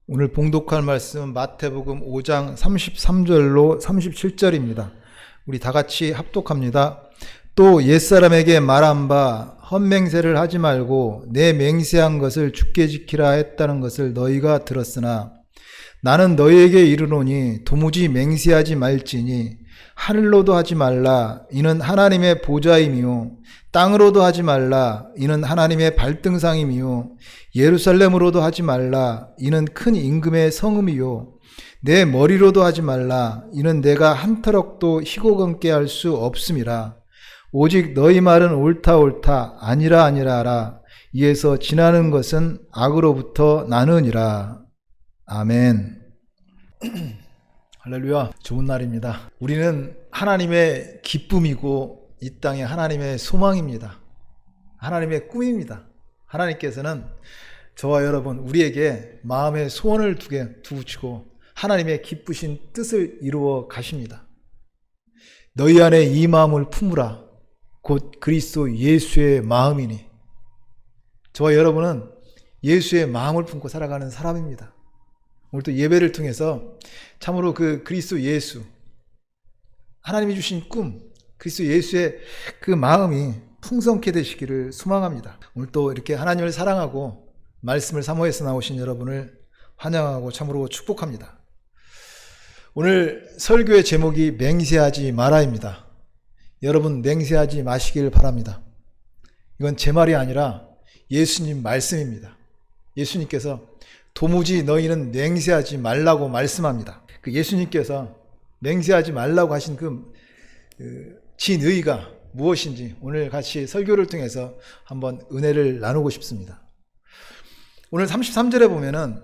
오늘 봉독할 말씀은 마태복음 5장 33절로 37절입니다. 우리 다 같이 합독합니다. 또 옛사람에게 말한 바 헛맹세를 하지 말고 내 맹세한 것을 주께 지키라 했다는 것을 너희가 들었으나 나는 너희에게 이르노니 도무지 맹세하지 말지니 하늘로도 하지 말라 이는 하나님의 보좌임이요 땅으로도 하지 말라 이는 하나님의 발등상임이요 예루살렘으로도 하지 말라 이는 큰 임금의 성음이요 내 머리로도 하지 말라 이는 내가 한 터럭도 희고 검게 할 수 없음이라. 오직 너희 말은 옳다 옳다 아니라 아니라 하라. 이에서 지나는 것은 악으로부터 나느니라. 아멘. 할렐루야. 좋은 날입니다. 우리는 하나님의 기쁨이고 이 땅에 하나님의 소망입니다. 하나님의 꿈입니다. 하나님께서는 저와 여러분 우리에게 마음의 소원을 두시고 하나님의 기쁘신 뜻을 이루어 가십니다. 너희 안에 이 마음을 품으라. 곧 그리스도 예수의 마음이니. 저와 여러분은 예수의 마음을 품고 살아가는 사람입니다. 오늘 또 예배를 통해서 참으로 그 그리스도 예수, 하나님이 주신 꿈, 그리스도 예수의 그 마음이 풍성케 되시기를 소망합니다. 오늘 또 이렇게 하나님을 사랑하고 말씀을 사모해서 나오신 여러분을 환영하고 참으로 축복합니다. 오늘 설교의 제목이 맹세하지 마라입니다. 여러분 맹세하지 마시길 바랍니다. 이건 제 말이 아니라 예수님 말씀입니다. 예수님께서 도무지 너희는 맹세하지 말라고 말씀합니다. 그 예수님께서 맹세하지 말라고 하신 그 진의가 무엇인지 오늘 같이 설교를 통해서 한번 은혜를 나누고 싶습니다. 오늘 33절에 보면은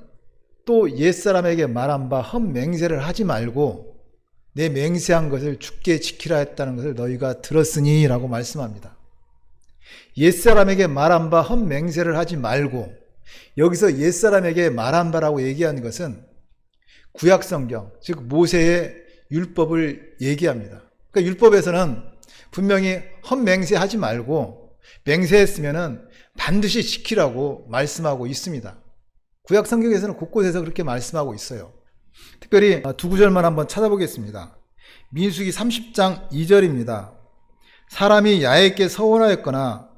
또 옛사람에게 말한 바 헛맹세를 하지 말고 내 맹세한 것을 주께 지키라 했다는 것을 너희가 들었으니 라고 말씀합니다. 옛사람에게 말한 바 헛맹세를 하지 말고, 여기서 옛사람에게 말한 바라고 얘기한 것은 구약성경, 즉 모세의 율법을 얘기합니다. 그러니까 율법에서는 분명히 헛맹세하지 말고 맹세했으면은 반드시 지키라고 말씀하고 있습니다. 구약 성경에서는 곳곳에서 그렇게 말씀하고 있어요. 특별히 두 구절만 한번 찾아보겠습니다. 민수기 30장 2절입니다. 사람이 야훼께 서원하였거나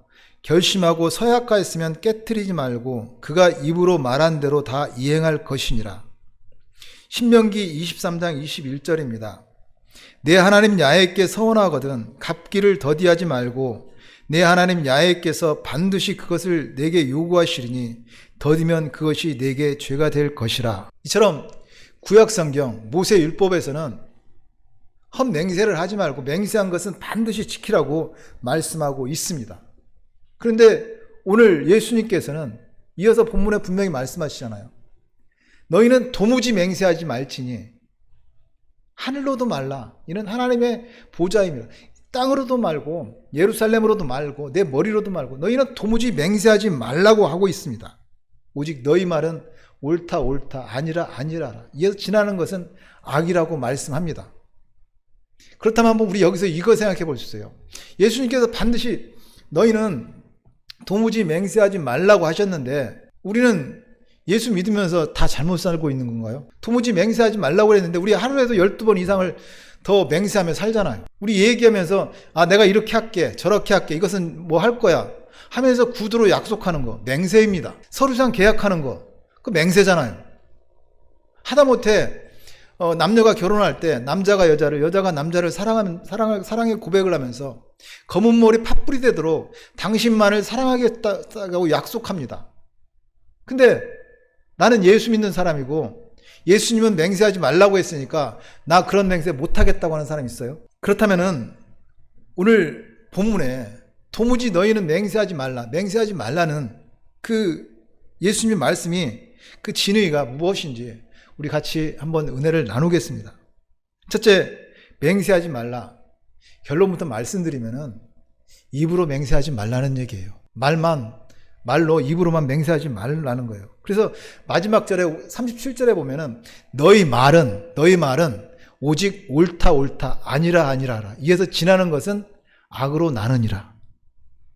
결심하고 서약하였으면 깨트리지 말고 그가 입으로 말한 대로 다 이행할 것이니라. 신명기 23장 21절입니다. 내 하나님 야훼께 서원하거든 갚기를 더디하지 말고 내 하나님 야훼께서 반드시 그것을 내게 요구하시리니 더디면 그것이 내게 죄가 될 것이라. 이처럼 구약성경 모세율법에서는 헛맹세를 하지 말고 맹세한 것은 반드시 지키라고 말씀하고 있습니다. 그런데 오늘 예수님께서는 이어서 본문에 분명히 말씀하시잖아요. 너희는 도무지 맹세하지 말지니 하늘로도 말라 이는 하나님의 보좌임이라. 땅으로도 말고 예루살렘으로도 말고 내 머리로도 말고 너희는 도무지 맹세하지 말라고 하고 있습니다. 오직 너희 말은 옳다 옳다 아니라 아니라 이에서 지나는 것은 악이라고 말씀합니다. 그렇다면 한번 우리 여기서 이거 생각해 보십시오. 예수님께서 반드시 너희는 도무지 맹세하지 말라고 하셨는데 우리는 예수 믿으면서 다 잘못 살고 있는 건가요? 도무지 맹세하지 말라고 했는데 우리 하루에도 12번 이상을 더 맹세하며 살잖아요. 우리 얘기하면서 내가 이렇게 할게 저렇게 할게 이것은 뭐 할 거야 하면서 구두로 약속하는 거 맹세입니다. 서류상 계약하는 거 그 맹세잖아요. 하다못해 남녀가 결혼할 때 남자가 여자를 여자가 남자를 사랑의 고백을 하면서 검은 머리 팥불이 되도록 당신만을 사랑하겠다고 약속합니다. 근데 나는 예수 믿는 사람이고 예수님은 맹세하지 말라고 했으니까 나 그런 맹세 못하겠다고 하는 사람이 있어요? 그렇다면은 오늘 본문에 도무지 너희는 맹세하지 말라는 그 예수님의 말씀이 그 진의가 무엇인지 우리 같이 한번 은혜를 나누겠습니다. 첫째, 맹세하지 말라. 결론부터 말씀드리면은 입으로 맹세하지 말라는 얘기예요. 말로 입으로만 맹세하지 말라는 거예요. 그래서 마지막 절에 37절에 보면은 너희 말은 오직 옳다 아니라 아니라 이에서 지나는 것은 악으로 나느니라.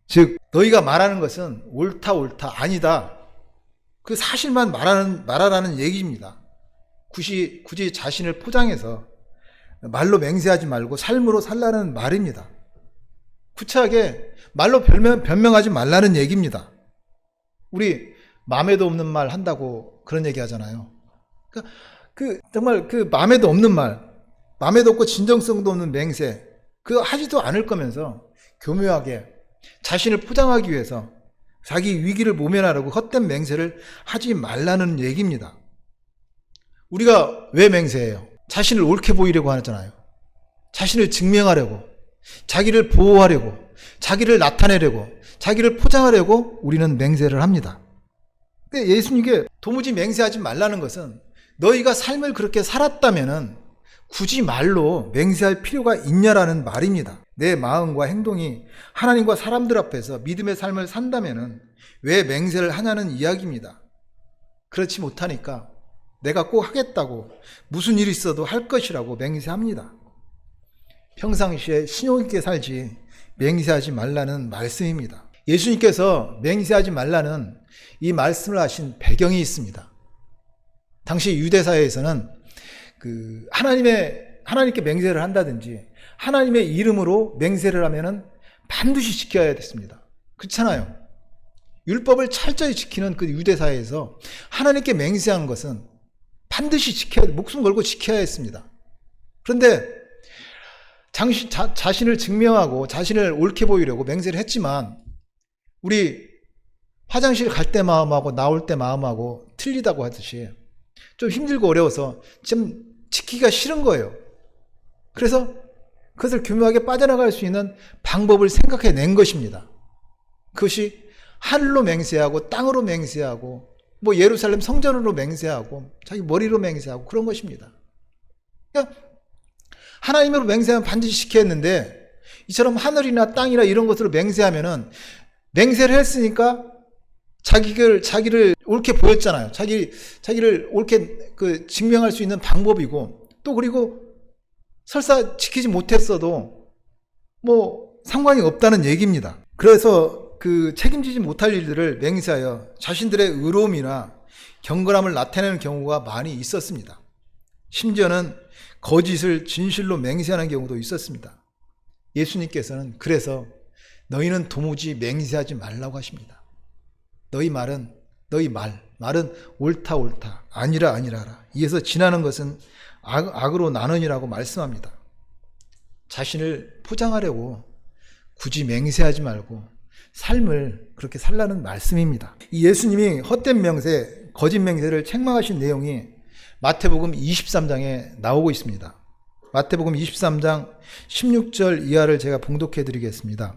즉 너희가 말하는 것은 옳다 아니다 그 사실만 말하라는 얘기입니다. 굳이 자신을 포장해서 말로 맹세하지 말고 삶으로 살라는 말입니다. 구차하게 말로 변명하지 말라는 얘기입니다. 우리 마음에도 없는 말 한다고 그런 얘기 하잖아요. 정말 그 마음에도 없는 말, 마음에도 없고 진정성도 없는 맹세, 그거 하지도 않을 거면서 교묘하게 자신을 포장하기 위해서 자기 위기를 모면하려고 헛된 맹세를 하지 말라는 얘기입니다. 우리가 왜 맹세해요? 자신을 옳게 보이려고 하잖아요. 자신을 증명하려고, 자기를 보호하려고, 자기를 나타내려고, 자기를 포장하려고 우리는 맹세를 합니다. 근데 예수님께 도무지 맹세하지 말라는 것은 너희가 삶을 그렇게 살았다면은 굳이 말로 맹세할 필요가 있냐라는 말입니다. 내 마음과 행동이 하나님과 사람들 앞에서 믿음의 삶을 산다면은 왜 맹세를 하냐는 이야기입니다. 그렇지 못하니까 내가 꼭 하겠다고 무슨 일이 있어도 할 것이라고 맹세합니다. 평상시에 신용 있게 살지 맹세하지 말라는 말씀입니다. 예수님께서 맹세하지 말라는 이 말씀을 하신 배경이 있습니다. 당시 유대사회에서는 하나님께 맹세를 한다든지 하나님의 이름으로 맹세를 하면은 반드시 지켜야 됐습니다. 그렇잖아요. 율법을 철저히 지키는 그 유대사회에서 하나님께 맹세하는 것은 반드시 목숨 걸고 지켜야 했습니다. 그런데 자신을 증명하고 자신을 옳게 보이려고 맹세를 했지만 우리 화장실 갈 때 마음하고 나올 때 마음하고 틀리다고 하듯이 좀 힘들고 어려워서 좀 지키기가 싫은 거예요. 그래서 그것을 교묘하게 빠져나갈 수 있는 방법을 생각해낸 것입니다. 그것이 하늘로 맹세하고 땅으로 맹세하고 예루살렘 성전으로 맹세하고 자기 머리로 맹세하고 그런 것입니다. 그러니까 하나님으로 맹세하면 반드시 지켜야 했는데 이처럼 하늘이나 땅이나 이런 것으로 맹세하면은 맹세를 했으니까 자기를 옳게 보였잖아요. 자기를 옳게 증명할 수 있는 방법이고 또 그리고 설사 지키지 못했어도 상관이 없다는 얘기입니다. 그래서 책임지지 못할 일들을 맹세하여 자신들의 의로움이나 경건함을 나타내는 경우가 많이 있었습니다. 심지어는 거짓을 진실로 맹세하는 경우도 있었습니다. 예수님께서는 그래서 너희는 도무지 맹세하지 말라고 하십니다. 너희 말은 옳다 아니라라. 이에서 지나는 것은 악으로 나누니라고 말씀합니다. 자신을 포장하려고 굳이 맹세하지 말고 삶을 그렇게 살라는 말씀입니다. 이 예수님이 헛된 맹세, 거짓 맹세를 책망하신 내용이 마태복음 23장에 나오고 있습니다. 마태복음 23장 16절 이하를 제가 봉독해 드리겠습니다.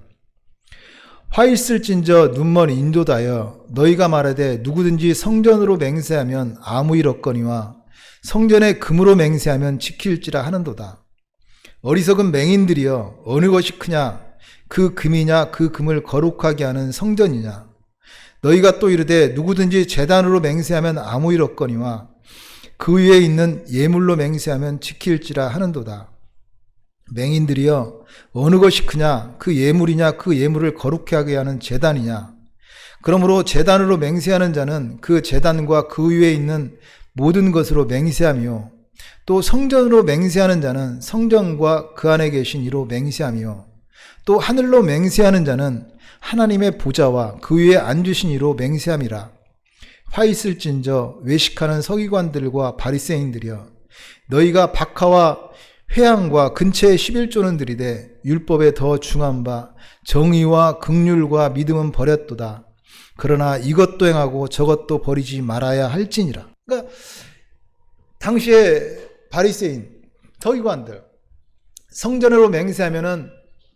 화 있을진저 눈먼 인도다여 너희가 말하되 누구든지 성전으로 맹세하면 아무 일 없거니와 성전에 금으로 맹세하면 지킬지라 하는도다. 어리석은 맹인들이여 어느 것이 크냐 그 금이냐 그 금을 거룩하게 하는 성전이냐. 너희가 또 이르되 누구든지 제단으로 맹세하면 아무 일 없거니와 그 위에 있는 예물로 맹세하면 지킬지라 하는도다. 맹인들이여 어느 것이 크냐 그 예물이냐 그 예물을 거룩하게 하는 제단이냐. 그러므로 제단으로 맹세하는 자는 그 제단과 그 위에 있는 모든 것으로 맹세하며 또 성전으로 맹세하는 자는 성전과 그 안에 계신 이로 맹세하며 또 하늘로 맹세하는 자는 하나님의 보좌와 그 위에 앉으신 이로 맹세함이라. 화 있을진저 외식하는 서기관들과 바리새인들이여 너희가 박하와 회향과 근처에 11조는 들이되 율법에 더 중한 바 정의와 긍휼과 믿음은 버렸도다. 그러나 이것도 행하고 저것도 버리지 말아야 할지니라. 그러니까 당시에 바리새인 서기관들 성전으로 맹세하면은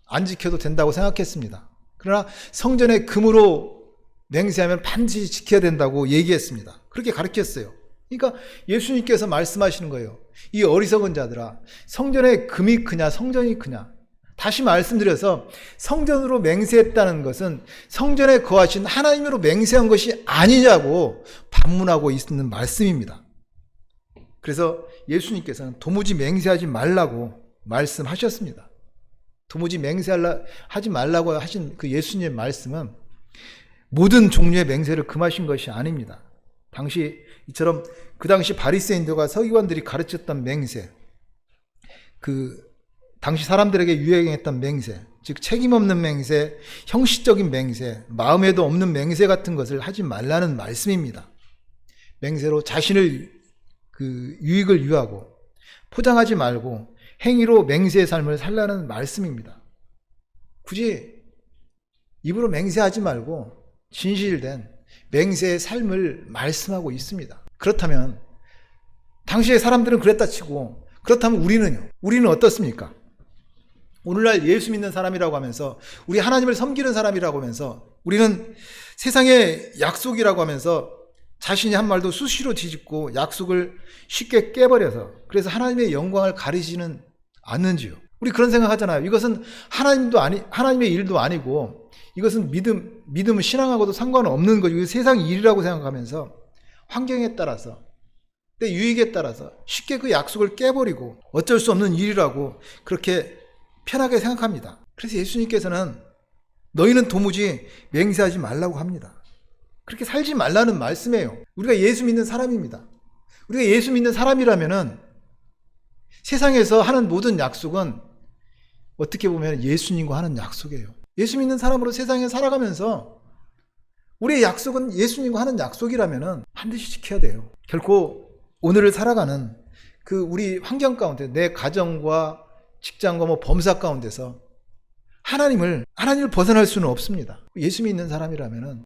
안 지켜도 된다고 생각했습니다. 그러나 성전에 금으로 맹세하면 반드시 지켜야 된다고 얘기했습니다. 그렇게 가르쳤어요. 그러니까 예수님께서 말씀하시는 거예요. 이 어리석은 자들아, 성전에 금이 크냐 성전이 크냐. 다시 말씀드려서 성전으로 맹세했다는 것은 성전에 거하신 하나님으로 맹세한 것이 아니냐고 반문하고 있는 말씀입니다. 그래서 예수님께서는 도무지 맹세하지 말라고 말씀하셨습니다. 도무지 맹세하지 말라고 하신 그 예수님의 말씀은 모든 종류의 맹세를 금하신 것이 아닙니다. 이처럼 그 당시 바리새인들과 서기관들이 가르쳤던 맹세, 당시 사람들에게 유행했던 맹세, 즉 책임 없는 맹세, 형식적인 맹세, 마음에도 없는 맹세 같은 것을 하지 말라는 말씀입니다. 맹세로 자신을 유익을 유하고 포장하지 말고 행위로 맹세의 삶을 살라는 말씀입니다. 굳이 입으로 맹세하지 말고 진실된 맹세의 삶을 말씀하고 있습니다. 그렇다면 당시의 사람들은 그랬다 치고, 그렇다면 우리는 어떻습니까? 오늘날 예수 믿는 사람이라고 하면서, 우리 하나님을 섬기는 사람이라고 하면서, 우리는 세상의 약속이라고 하면서 자신이 한 말도 수시로 뒤집고 약속을 쉽게 깨버려서, 그래서 하나님의 영광을 가리지는 않는지요? 우리 그런 생각하잖아요. 이것은 하나님의 일도 아니고, 이것은 믿음은 신앙하고도 상관없는 거죠. 이거 세상 일이라고 생각하면서 환경에 따라서, 내 유익에 따라서 쉽게 그 약속을 깨버리고 어쩔 수 없는 일이라고 그렇게 편하게 생각합니다. 그래서 예수님께서는 너희는 도무지 맹세하지 말라고 합니다. 그렇게 살지 말라는 말씀이에요. 우리가 예수 믿는 사람입니다. 우리가 예수 믿는 사람이라면은 세상에서 하는 모든 약속은 어떻게 보면 예수님과 하는 약속이에요. 예수 믿는 사람으로 세상에 살아가면서 우리의 약속은 예수님과 하는 약속이라면은 반드시 지켜야 돼요. 결코 오늘을 살아가는 우리 환경 가운데, 내 가정과 직장과 범사 가운데서 하나님을 벗어날 수는 없습니다. 예수 믿는 사람이라면은,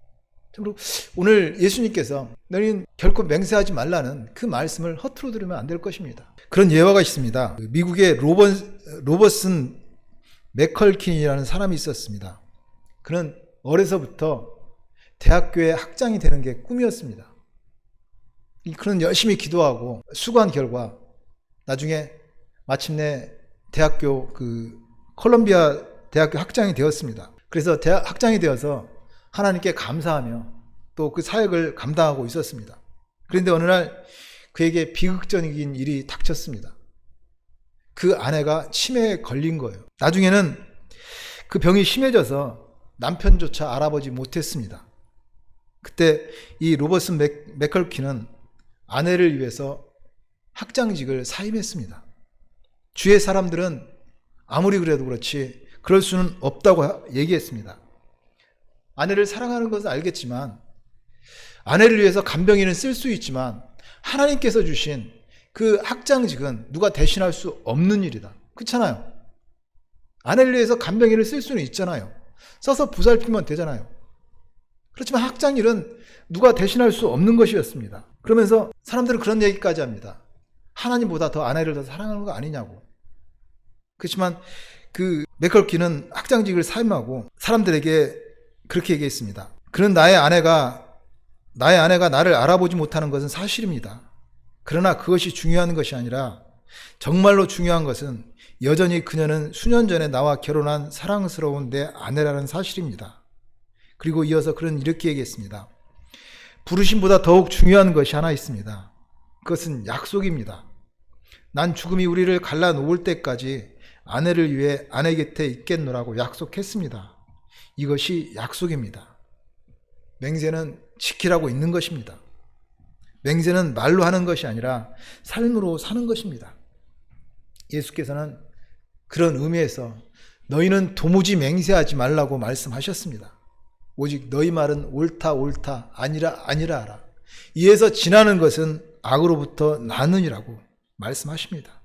오늘 예수님께서 너희는 결코 맹세하지 말라는 그 말씀을 허투루 들으면 안 될 것입니다. 그런 예화가 있습니다. 미국의 로버슨 맥컬킨이라는 사람이 있었습니다. 그는 어려서부터 대학교에 학장이 되는 게 꿈이었습니다. 그는 열심히 기도하고 수고한 결과 나중에 마침내 대학교 콜롬비아 대학교 학장이 되었습니다. 그래서 대학 학장이 되어서 하나님께 감사하며 또 그 사역을 감당하고 있었습니다. 그런데 어느 날 그에게 비극적인 일이 닥쳤습니다. 그 아내가 치매에 걸린 거예요. 나중에는 그 병이 심해져서 남편조차 알아보지 못했습니다. 그때 이 로버슨 맥컬킨은 아내를 위해서 학장직을 사임했습니다. 주위의 사람들은 아무리 그래도 그렇지 그럴 수는 없다고 얘기했습니다. 아내를 사랑하는 것은 알겠지만, 아내를 위해서 간병인은 쓸 수 있지만 하나님께서 주신 그 학장직은 누가 대신할 수 없는 일이다. 그렇잖아요. 아내를 위해서 간병인을 쓸 수는 있잖아요. 써서 보살피면 되잖아요. 그렇지만 학장일은 누가 대신할 수 없는 것이었습니다. 그러면서 사람들은 그런 얘기까지 합니다. 하나님보다 더 아내를 더 사랑하는 거 아니냐고. 그렇지만 그 맥컬킨은 학장직을 사임하고 사람들에게 그렇게 얘기했습니다. 그는 나의 아내가 나를 알아보지 못하는 것은 사실입니다. 그러나 그것이 중요한 것이 아니라 정말로 중요한 것은 여전히 그녀는 수년 전에 나와 결혼한 사랑스러운 내 아내라는 사실입니다. 그리고 이어서 그는 이렇게 얘기했습니다. 부르심보다 더욱 중요한 것이 하나 있습니다. 그것은 약속입니다. 난 죽음이 우리를 갈라놓을 때까지 아내를 위해 아내 곁에 있겠노라고 약속했습니다. 이것이 약속입니다. 맹세는 지키라고 있는 것입니다. 맹세는 말로 하는 것이 아니라 삶으로 사는 것입니다. 예수께서는 그런 의미에서 너희는 도무지 맹세하지 말라고 말씀하셨습니다. 오직 너희 말은 옳다 아니라 하라. 이에서 지나는 것은 악으로부터 나느니라고 말씀하십니다.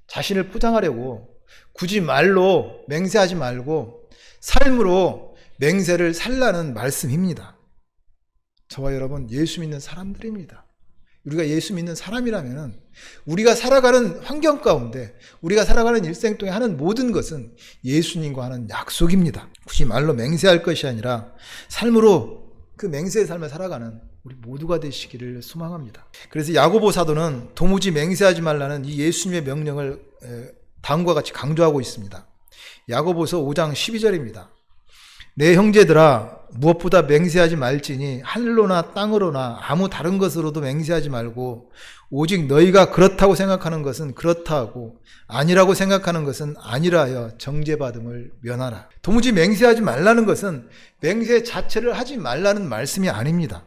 자신을 포장하려고 굳이 말로 맹세하지 말고 삶으로 맹세를 살라는 말씀입니다. 저와 여러분 예수 믿는 사람들입니다. 우리가 예수 믿는 사람이라면 우리가 살아가는 환경 가운데, 우리가 살아가는 일생 동안 하는 모든 것은 예수님과 하는 약속입니다. 굳이 말로 맹세할 것이 아니라 삶으로 그 맹세의 삶을 살아가는 우리 모두가 되시기를 소망합니다. 그래서 야고보 사도는 도무지 맹세하지 말라는 이 예수님의 명령을 다음과 같이 강조하고 있습니다. 야고보서 5장 12절입니다. 내 형제들아, 무엇보다 맹세하지 말지니 하늘로나 땅으로나 아무 다른 것으로도 맹세하지 말고 오직 너희가 그렇다고 생각하는 것은 그렇다 하고 아니라고 생각하는 것은 아니라 하여 정죄받음을 면하라. 도무지 맹세하지 말라는 것은 맹세 자체를 하지 말라는 말씀이 아닙니다.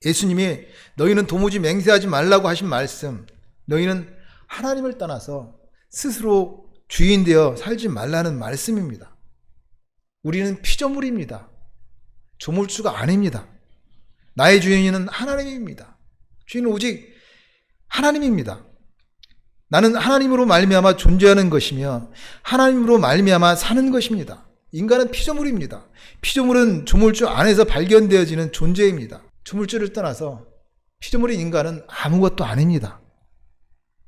예수님이 너희는 도무지 맹세하지 말라고 하신 말씀, 너희는 하나님을 떠나서 스스로 주인 되어 살지 말라는 말씀입니다. 우리는 피조물입니다. 조물주가 아닙니다. 나의 주인은 하나님입니다. 주인은 오직 하나님입니다. 나는 하나님으로 말미암아 존재하는 것이며 하나님으로 말미암아 사는 것입니다. 인간은 피조물입니다. 피조물은 조물주 안에서 발견되어지는 존재입니다. 조물주를 떠나서 피조물인 인간은 아무것도 아닙니다.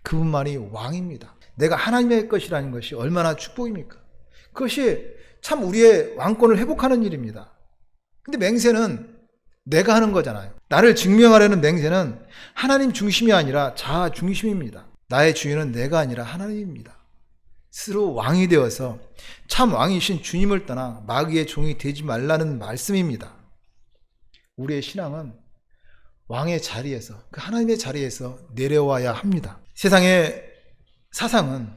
그분만이 왕입니다. 내가 하나님의 것이라는 것이 얼마나 축복입니까? 그것이 참 우리의 왕권을 회복하는 일입니다. 근데 맹세는 내가 하는 거잖아요. 나를 증명하려는 맹세는 하나님 중심이 아니라 자아 중심입니다. 나의 주인은 내가 아니라 하나님입니다. 스스로 왕이 되어서 참 왕이신 주님을 떠나 마귀의 종이 되지 말라는 말씀입니다. 우리의 신앙은 왕의 자리에서, 그 하나님의 자리에서 내려와야 합니다. 세상의 사상은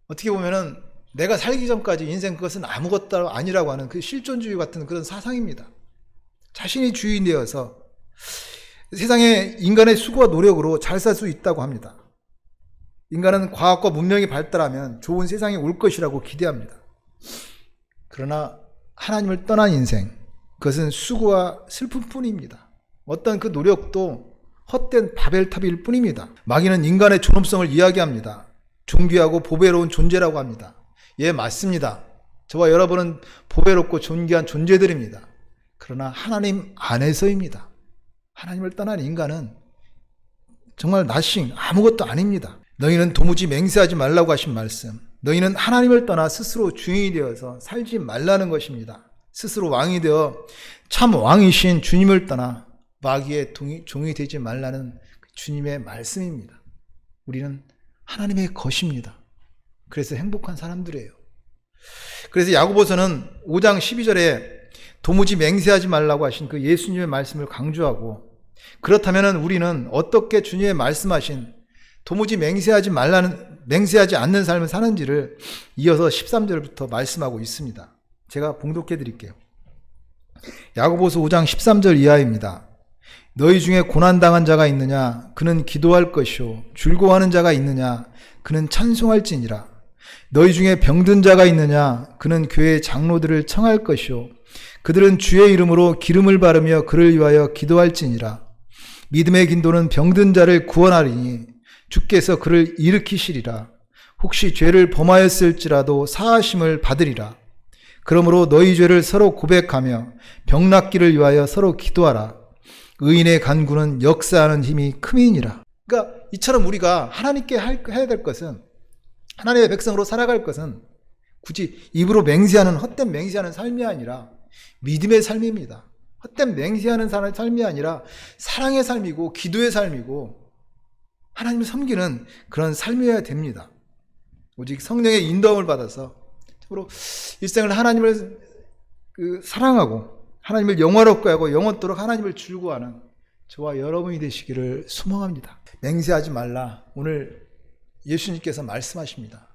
어떻게 보면은 내가 살기 전까지 인생 그것은 아무것도 아니라고 하는 그 실존주의 같은 그런 사상입니다. 자신이 주인 되어서 세상에 인간의 수고와 노력으로 잘 살 수 있다고 합니다. 인간은 과학과 문명이 발달하면 좋은 세상이 올 것이라고 기대합니다. 그러나 하나님을 떠난 인생, 그것은 수고와 슬픔뿐입니다. 어떤 그 노력도 헛된 바벨탑일 뿐입니다. 마귀는 인간의 존엄성을 이야기합니다. 존귀하고 보배로운 존재라고 합니다. 예, 맞습니다. 저와 여러분은 보배롭고 존귀한 존재들입니다. 그러나 하나님 안에서입니다. 하나님을 떠난 인간은 정말 nothing, 아무것도 아닙니다. 너희는 도무지 맹세하지 말라고 하신 말씀, 너희는 하나님을 떠나 스스로 주인이 되어서 살지 말라는 것입니다. 스스로 왕이 되어 참 왕이신 주님을 떠나 마귀의 종이 되지 말라는 주님의 말씀입니다. 우리는 하나님의 것입니다. 그래서 행복한 사람들이에요. 그래서 야고보서는 5장 12절에 도무지 맹세하지 말라고 하신 그 예수님의 말씀을 강조하고, 그렇다면 우리는 어떻게 주님의 말씀하신 도무지 맹세하지 않는 삶을 사는지를 이어서 13절부터 말씀하고 있습니다. 제가 봉독해 드릴게요. 야고보서 5장 13절 이하입니다. 너희 중에 고난당한 자가 있느냐? 그는 기도할 것이요. 즐거워하는 자가 있느냐? 그는 찬송할지니라. 너희 중에 병든 자가 있느냐? 그는 교회 장로들을 청할 것이요. 그들은 주의 이름으로 기름을 바르며 그를 위하여 기도할지니라. 믿음의 긴도는 병든 자를 구원하리니 주께서 그를 일으키시리라. 혹시 죄를 범하였을지라도 사하심을 받으리라. 그러므로 너희 죄를 서로 고백하며 병 낫기를 위하여 서로 기도하라. 의인의 간구는 역사하는 힘이 큼이니라. 그러니까 이처럼 우리가 하나님께 해야 될 것은, 하나님의 백성으로 살아갈 것은 굳이 입으로 맹세하는 헛된 맹세하는 삶이 아니라 믿음의 삶입니다. 헛된 맹세하는 삶이 아니라 사랑의 삶이고 기도의 삶이고 하나님을 섬기는 그런 삶이어야 됩니다. 오직 성령의 인도함을 받아서 참으로 일생을 하나님을 사랑하고 하나님을 영화롭게 하고 영원토록 하나님을 즐거워하는 저와 여러분이 되시기를 소망합니다. 맹세하지 말라, 오늘 예수님께서 말씀하십니다.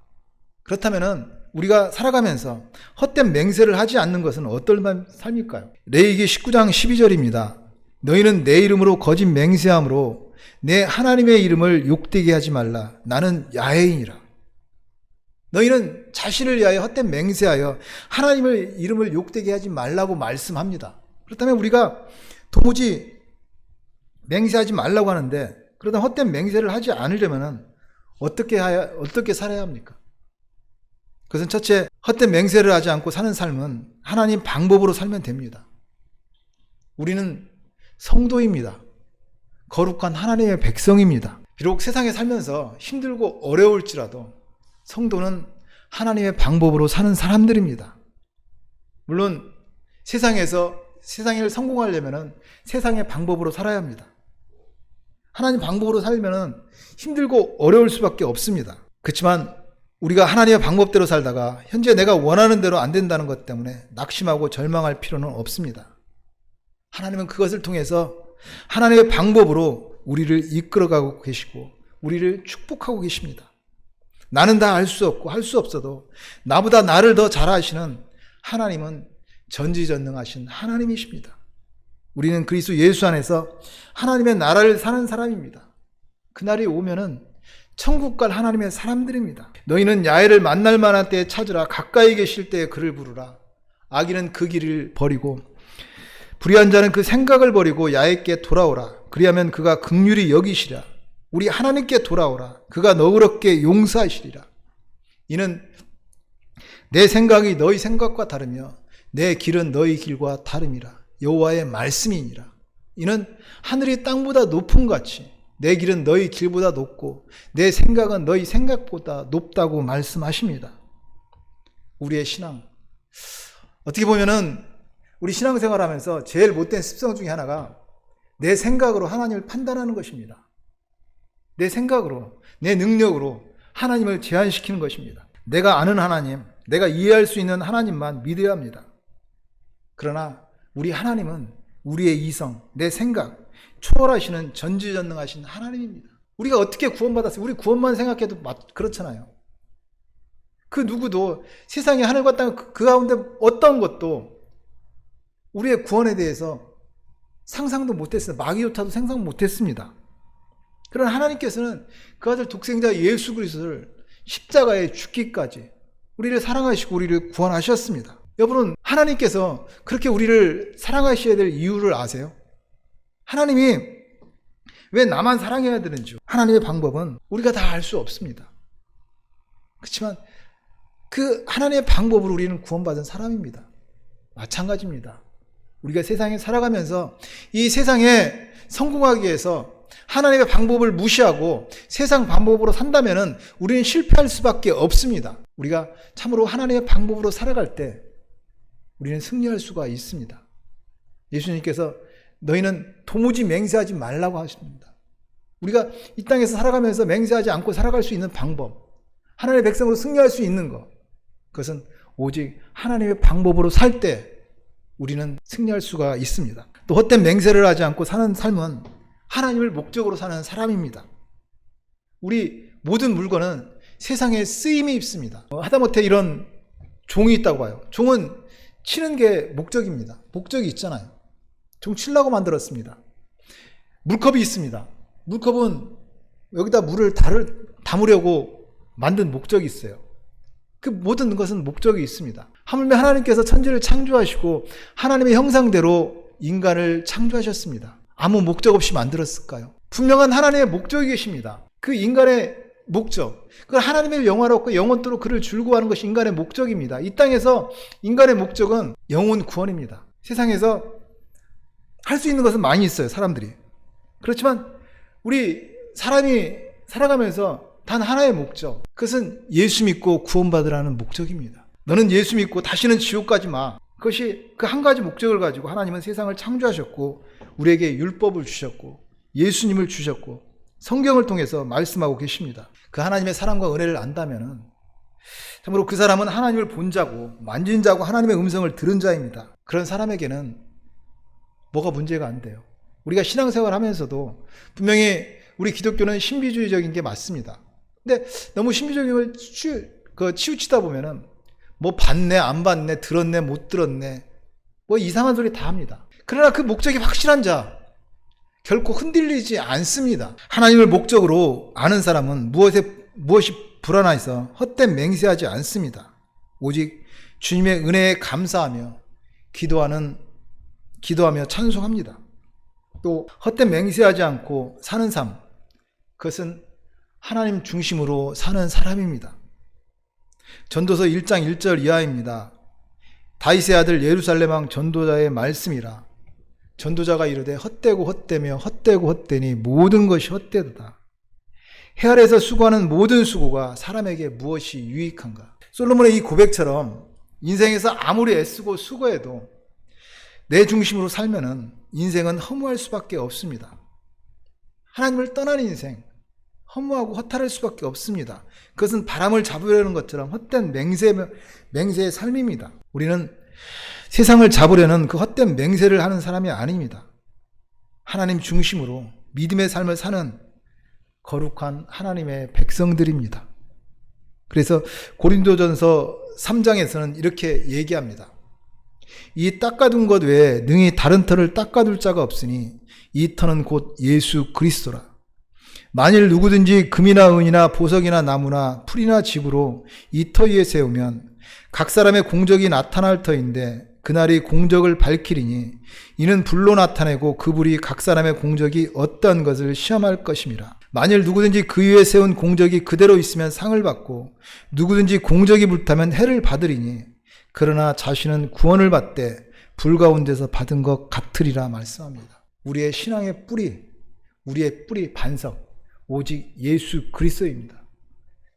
그렇다면 우리가 살아가면서 헛된 맹세를 하지 않는 것은 어떤 삶일까요? 레위기 19장 12절입니다. 너희는 내 이름으로 거짓 맹세함으로 내 하나님의 이름을 욕되게 하지 말라. 나는 야훼이니라. 너희는 자신을 위하여 헛된 맹세하여 하나님의 이름을 욕되게 하지 말라고 말씀합니다. 그렇다면 우리가 도무지 맹세하지 말라고 하는데, 그러다 헛된 맹세를 하지 않으려면 어떻게 살아야 합니까? 그것은 첫째, 헛된 맹세를 하지 않고 사는 삶은 하나님 방법으로 살면 됩니다. 우리는 성도입니다. 거룩한 하나님의 백성입니다. 비록 세상에 살면서 힘들고 어려울지라도 성도는 하나님의 방법으로 사는 사람들입니다. 물론 세상을 성공하려면 세상의 방법으로 살아야 합니다. 하나님 방법으로 살면 힘들고 어려울 수밖에 없습니다. 그렇지만 우리가 하나님의 방법대로 살다가 현재 내가 원하는 대로 안 된다는 것 때문에 낙심하고 절망할 필요는 없습니다. 하나님은 그것을 통해서 하나님의 방법으로 우리를 이끌어가고 계시고 우리를 축복하고 계십니다. 나는 다 알 수 없고 할 수 없어도 나보다 나를 더 잘 아시는 하나님은 전지전능하신 하나님이십니다. 우리는 그리스도 예수 안에서 하나님의 나라를 사는 사람입니다. 그날이 오면은 천국 갈 하나님의 사람들입니다. 너희는 야훼를 만날 만한 때에 찾으라. 가까이 계실 때에 그를 부르라. 악인은 그 길을 버리고 불의한 자는 그 생각을 버리고 야훼께 돌아오라. 그리하면 그가 긍휼히 여기시라. 우리 하나님께 돌아오라. 그가 너그럽게 용서하시리라. 이는 내 생각이 너희 생각과 다르며 내 길은 너희 길과 다름이라. 여호와의 말씀이니라. 이는 하늘이 땅보다 높음 같이 내 길은 너희 길보다 높고 내 생각은 너희 생각보다 높다고 말씀하십니다. 우리의 신앙, 어떻게 보면은 우리 신앙생활하면서 제일 못된 습성 중에 하나가 내 생각으로 하나님을 판단하는 것입니다. 내 생각으로, 내 능력으로 하나님을 제한시키는 것입니다. 내가 아는 하나님, 내가 이해할 수 있는 하나님만 믿어야 합니다. 그러나 우리 하나님은 우리의 이성, 내 생각, 초월하시는 전지전능하신 하나님입니다. 우리가 어떻게 구원받았어요? 우리 구원만 생각해도 그렇잖아요. 그 누구도 세상의 하늘과 땅 그 가운데 어떤 것도 우리의 구원에 대해서 상상도 못했어요. 마귀조차도 상상 못했습니다. 그러나 하나님께서는 그 아들 독생자 예수 그리스도를 십자가에 죽기까지 우리를 사랑하시고 우리를 구원하셨습니다. 여러분은 하나님께서 그렇게 우리를 사랑하셔야 될 이유를 아세요? 하나님이 왜 나만 사랑해야 되는지 하나님의 방법은 우리가 다 알 수 없습니다. 그렇지만 그 하나님의 방법으로 우리는 구원받은 사람입니다. 마찬가지입니다. 우리가 세상에 살아가면서 이 세상에 성공하기 위해서 하나님의 방법을 무시하고 세상 방법으로 산다면 우리는 실패할 수밖에 없습니다. 우리가 참으로 하나님의 방법으로 살아갈 때 우리는 승리할 수가 있습니다. 예수님께서 너희는 도무지 맹세하지 말라고 하십니다. 우리가 이 땅에서 살아가면서 맹세하지 않고 살아갈 수 있는 방법, 하나님의 백성으로 승리할 수 있는 것, 그것은 오직 하나님의 방법으로 살 때 우리는 승리할 수가 있습니다. 또 헛된 맹세를 하지 않고 사는 삶은 하나님을 목적으로 사는 사람입니다. 우리 모든 물건은 세상에 쓰임이 있습니다. 하다못해 이런 종이 있다고 봐요. 종은 치는 게 목적입니다. 목적이 있잖아요. 종 치려고 만들었습니다. 물컵이 있습니다. 물컵은 여기다 물을 담으려고 만든 목적이 있어요. 그 모든 것은 목적이 있습니다. 하물며 하나님께서 천지를 창조하시고 하나님의 형상대로 인간을 창조하셨습니다. 아무 목적 없이 만들었을까요? 분명한 하나님의 목적이 계십니다. 그 인간의 목적, 그걸 하나님의 영화롭고 영원토록 그를 즐거워하는 것이 인간의 목적입니다. 이 땅에서 인간의 목적은 영혼 구원입니다. 세상에서 할 수 있는 것은 많이 있어요, 사람들이. 그렇지만 우리 사람이 살아가면서 단 하나의 목적, 그것은 예수 믿고 구원받으라는 목적입니다. 너는 예수 믿고 다시는 지옥 가지 마. 그것이 그 한 가지 목적을 가지고 하나님은 세상을 창조하셨고 우리에게 율법을 주셨고 예수님을 주셨고 성경을 통해서 말씀하고 계십니다. 그 하나님의 사랑과 은혜를 안다면 참으로 그 사람은 하나님을 본 자고 만진 자고 하나님의 음성을 들은 자입니다. 그런 사람에게는 뭐가 문제가 안 돼요. 우리가 신앙생활 하면서도 분명히 우리 기독교는 신비주의적인 게 맞습니다. 근데 너무 신비적인 걸 치우치다 보면은 뭐 봤네, 안 봤네, 들었네, 못 들었네, 뭐 이상한 소리 다 합니다. 그러나 그 목적이 확실한 자, 결코 흔들리지 않습니다. 하나님을 목적으로 아는 사람은 무엇이 불안해서 헛된 맹세하지 않습니다. 오직 주님의 은혜에 감사하며 기도하며 찬송합니다. 또 헛된 맹세하지 않고 사는 삶, 그것은 하나님 중심으로 사는 사람입니다. 전도서 1장 1절 이하입니다. 다윗의 아들 예루살렘 왕 전도자의 말씀이라. 전도자가 이르되 헛되고 헛되며 헛되고 헛되니 모든 것이 헛되도다. 해 아래에서 수고하는 모든 수고가 사람에게 무엇이 유익한가. 솔로몬의 이 고백처럼 인생에서 아무리 애쓰고 수고해도 내 중심으로 살면은 인생은 허무할 수밖에 없습니다. 하나님을 떠난 인생, 허무하고 허탈할 수밖에 없습니다. 그것은 바람을 잡으려는 것처럼 헛된 맹세의 삶입니다. 우리는 세상을 잡으려는 그 헛된 맹세를 하는 사람이 아닙니다. 하나님 중심으로 믿음의 삶을 사는 거룩한 하나님의 백성들입니다. 그래서 고린도전서 3장에서는 이렇게 얘기합니다. 이 닦아둔 것 외에 능히 다른 터를 닦아둘 자가 없으니 이 터는 곧 예수 그리스도라. 만일 누구든지 금이나 은이나 보석이나 나무나 풀이나 집으로 이 터 위에 세우면 각 사람의 공적이 나타날 터인데 그날이 공적을 밝히리니 이는 불로 나타내고 그 불이 각 사람의 공적이 어떠한 것을 시험할 것임이라. 만일 누구든지 그 위에 세운 공적이 그대로 있으면 상을 받고 누구든지 공적이 불타면 해를 받으리니 그러나 자신은 구원을 받되 불 가운데서 받은 것 같으리라 말씀합니다. 우리의 신앙의 뿌리, 우리의 뿌리 반석, 오직 예수 그리스도입니다.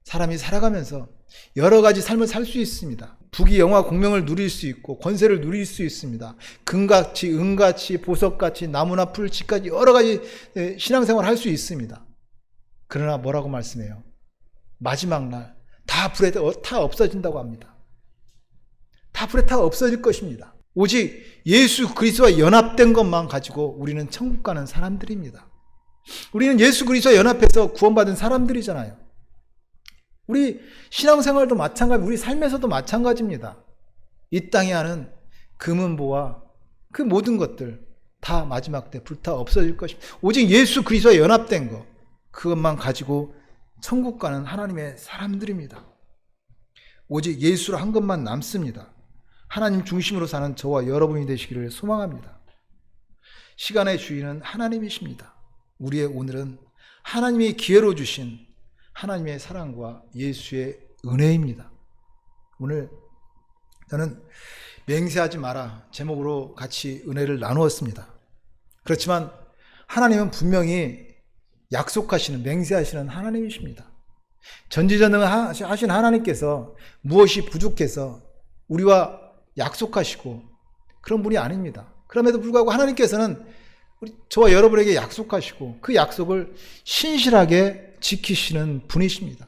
사람이 살아가면서 여러 가지 삶을 살 수 있습니다. 부귀 영화 공명을 누릴 수 있고 권세를 누릴 수 있습니다. 금같이 은같이 보석같이 나무나 풀 집까지 여러 가지 신앙생활을 할 수 있습니다. 그러나 뭐라고 말씀해요? 마지막 날 다 불에 타 없어진다고 합니다. 다 불에 타 없어질 것입니다. 오직 예수 그리스도와 연합된 것만 가지고 우리는 천국 가는 사람들입니다. 우리는 예수 그리스도와 연합해서 구원받은 사람들이잖아요. 우리 신앙생활도 마찬가지, 우리 삶에서도 마찬가지입니다. 이 땅에 하는 금은보와 그 모든 것들 다 마지막 때 불타 없어질 것입니다. 오직 예수 그리스도와 연합된 것, 그것만 가지고 천국 가는 하나님의 사람들입니다. 오직 예수로 한 것만 남습니다. 하나님 중심으로 사는 저와 여러분이 되시기를 소망합니다. 시간의 주인은 하나님이십니다. 우리의 오늘은 하나님이 기회로 주신 하나님의 사랑과 예수의 은혜입니다. 오늘 저는 맹세하지 마라 제목으로 같이 은혜를 나누었습니다. 그렇지만 하나님은 분명히 약속하시는, 맹세하시는 하나님이십니다. 전지전능하신 하나님께서 무엇이 부족해서 우리와 약속하시고 그런 분이 아닙니다. 그럼에도 불구하고 하나님께서는 저와 여러분에게 약속하시고 그 약속을 신실하게 지키시는 분이십니다.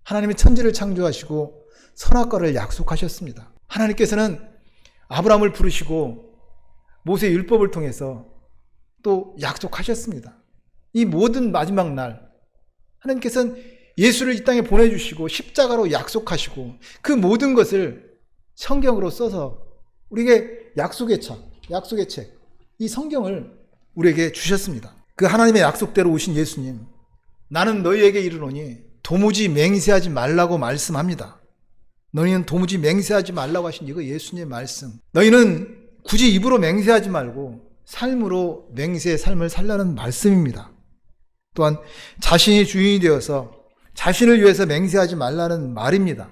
하나님이 천지를 창조하시고 선악과를 약속하셨습니다. 하나님께서는 아브라함을 부르시고 모세의 율법을 통해서 또 약속하셨습니다. 이 모든 마지막 날 하나님께서는 예수를 이 땅에 보내주시고 십자가로 약속하시고 그 모든 것을 성경으로 써서 우리에게 약속의 책, 이 성경을 우리에게 주셨습니다. 그 하나님의 약속대로 오신 예수님, 나는 너희에게 이르노니 도무지 맹세하지 말라고 말씀합니다. 너희는 도무지 맹세하지 말라고 하신 이거 예수님의 말씀. 너희는 굳이 입으로 맹세하지 말고 삶으로 맹세의 삶을 살라는 말씀입니다. 또한 자신이 주인이 되어서 자신을 위해서 맹세하지 말라는 말입니다.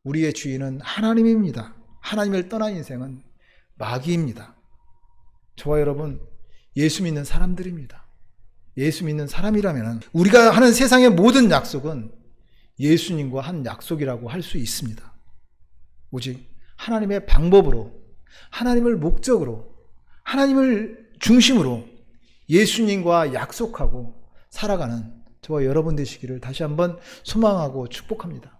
우리의 주인은 하나님입니다. 하나님을 떠난 인생은 마귀입니다. 저와 여러분, 예수 믿는 사람들입니다. 예수 믿는 사람이라면 우리가 하는 세상의 모든 약속은 예수님과 한 약속이라고 할 수 있습니다. 오직 하나님의 방법으로, 하나님을 목적으로, 하나님을 중심으로 예수님과 약속하고 살아가는 저와 여러분 되시기를 다시 한번 소망하고 축복합니다.